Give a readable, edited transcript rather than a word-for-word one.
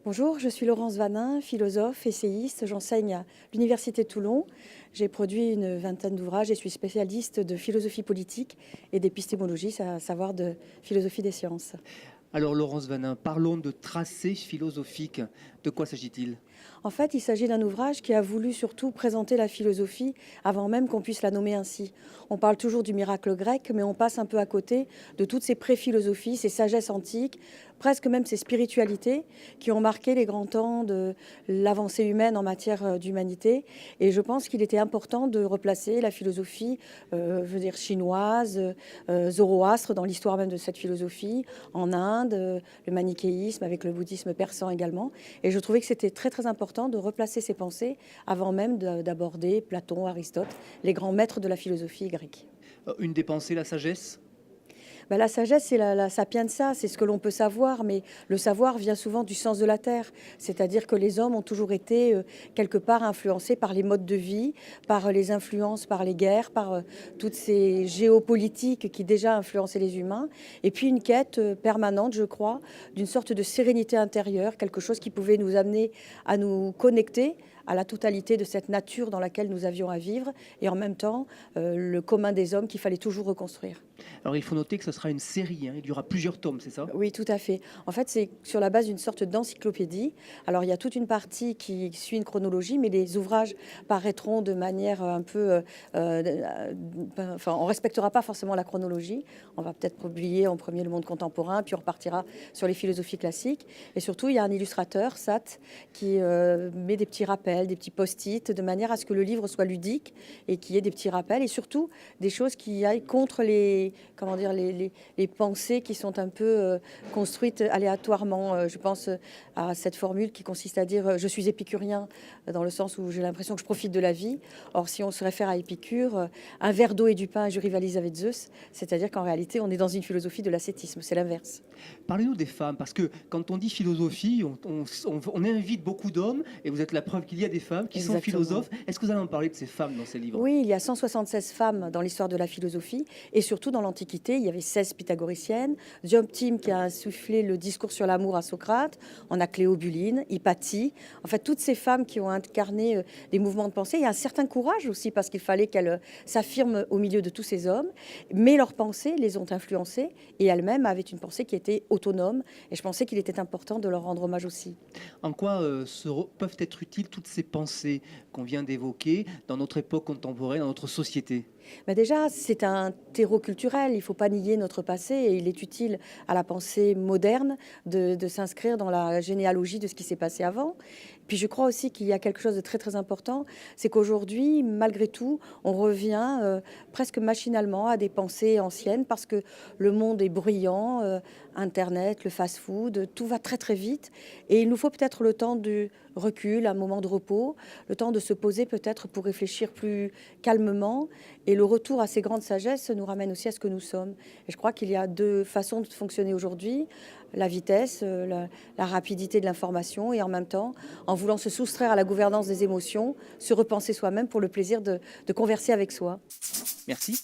Bonjour, je suis Laurence Vanin, philosophe, essayiste. J'enseigne à l'Université de Toulon. J'ai produit une vingtaine d'ouvrages et suis spécialiste de philosophie politique et d'épistémologie, à savoir de philosophie des sciences. Alors Laurence Vanin, parlons de tracé philosophique. De quoi s'agit-il? En fait, il s'agit d'un ouvrage qui a voulu surtout présenter la philosophie avant même qu'on puisse la nommer ainsi. On parle toujours du miracle grec, mais on passe un peu à côté de toutes ces pré-philosophies, ces sagesses antiques, presque même ces spiritualités qui ont marqué les grands temps de l'avancée humaine en matière d'humanité. Et je pense qu'il était important de replacer la philosophie, je veux dire chinoise, zoroastre dans l'histoire même de cette philosophie, en Inde, le manichéisme avec le bouddhisme persan également. Et je trouvais que c'était très très important de replacer ces pensées avant même d'aborder Platon, Aristote, les grands maîtres de la philosophie grecque. Une des pensées, la sagesse? La sagesse, c'est la sapienza, c'est ce que l'on peut savoir, mais le savoir vient souvent du sens de la terre. C'est-à-dire que les hommes ont toujours été quelque part influencés par les modes de vie, par les influences, par les guerres, par toutes ces géopolitiques qui déjà influençaient les humains. Et puis une quête permanente, je crois, d'une sorte de sérénité intérieure, quelque chose qui pouvait nous amener à nous connecter à la totalité de cette nature dans laquelle nous avions à vivre, et en même temps le commun des hommes qu'il fallait toujours reconstruire. Alors il faut noter que ce sera une série, hein, il y aura plusieurs tomes, c'est ça? Oui, tout à fait. En fait, c'est sur la base d'une sorte d'encyclopédie. Alors, il y a toute une partie qui suit une chronologie, mais les ouvrages paraîtront de manière un peu... enfin, on ne respectera pas forcément la chronologie. On va peut-être publier en premier le monde contemporain, puis on repartira sur les philosophies classiques. Et surtout, il y a un illustrateur, Sat, qui met des petits rappels, des petits post-it, de manière à ce que le livre soit ludique et qu'il y ait des petits rappels, et surtout des choses qui aillent contre les, comment dire, les pensées qui sont un peu construites aléatoirement. Je pense à cette formule qui consiste à dire je suis épicurien, dans le sens où j'ai l'impression que je profite de la vie. Or, si on se réfère à Épicure, un verre d'eau et du pain et je rivalise avec Zeus, c'est-à-dire qu'en réalité, on est dans une philosophie de l'ascétisme, c'est l'inverse. Parlez-nous des femmes, parce que quand on dit philosophie, on invite beaucoup d'hommes, et vous êtes la preuve qu'il y a des femmes qui sont Exactement. philosophes. Est-ce que vous allez en parler de ces femmes dans ces livres? Oui, il y a 176 femmes dans l'histoire de la philosophie, et surtout dans l'Antiquité, il y avait 16 pythagoriciennes. Dioptime qui a insufflé le discours sur l'amour à Socrate, on a Cléobuline, Hypatie, en fait toutes ces femmes qui ont incarné des mouvements de pensée. Il y a un certain courage aussi parce qu'il fallait qu'elles s'affirment au milieu de tous ces hommes, mais leurs pensées les ont influencées et elles-mêmes avaient une pensée qui était autonome, et je pensais qu'il était important de leur rendre hommage aussi. En quoi peuvent être utiles toutes ces pensées qu'on vient d'évoquer dans notre époque contemporaine, dans notre société? Déjà, c'est un terreau culturel, il ne faut pas nier notre passé et il est utile à la pensée moderne de s'inscrire dans la généalogie de ce qui s'est passé avant. Puis je crois aussi qu'il y a quelque chose de très très important, c'est qu'aujourd'hui, malgré tout, on revient presque machinalement à des pensées anciennes parce que le monde est bruyant, Internet, le fast-food, tout va très très vite et il nous faut peut-être le temps du recul, un moment de repos, le temps de se poser peut-être pour réfléchir plus calmement, et le retour à ces grandes sagesses nous ramène aussi à ce que nous sommes. Et je crois qu'il y a deux façons de fonctionner aujourd'hui, la vitesse, la rapidité de l'information, et en même temps, en voulant se soustraire à la gouvernance des émotions, se repenser soi-même pour le plaisir de converser avec soi. Merci.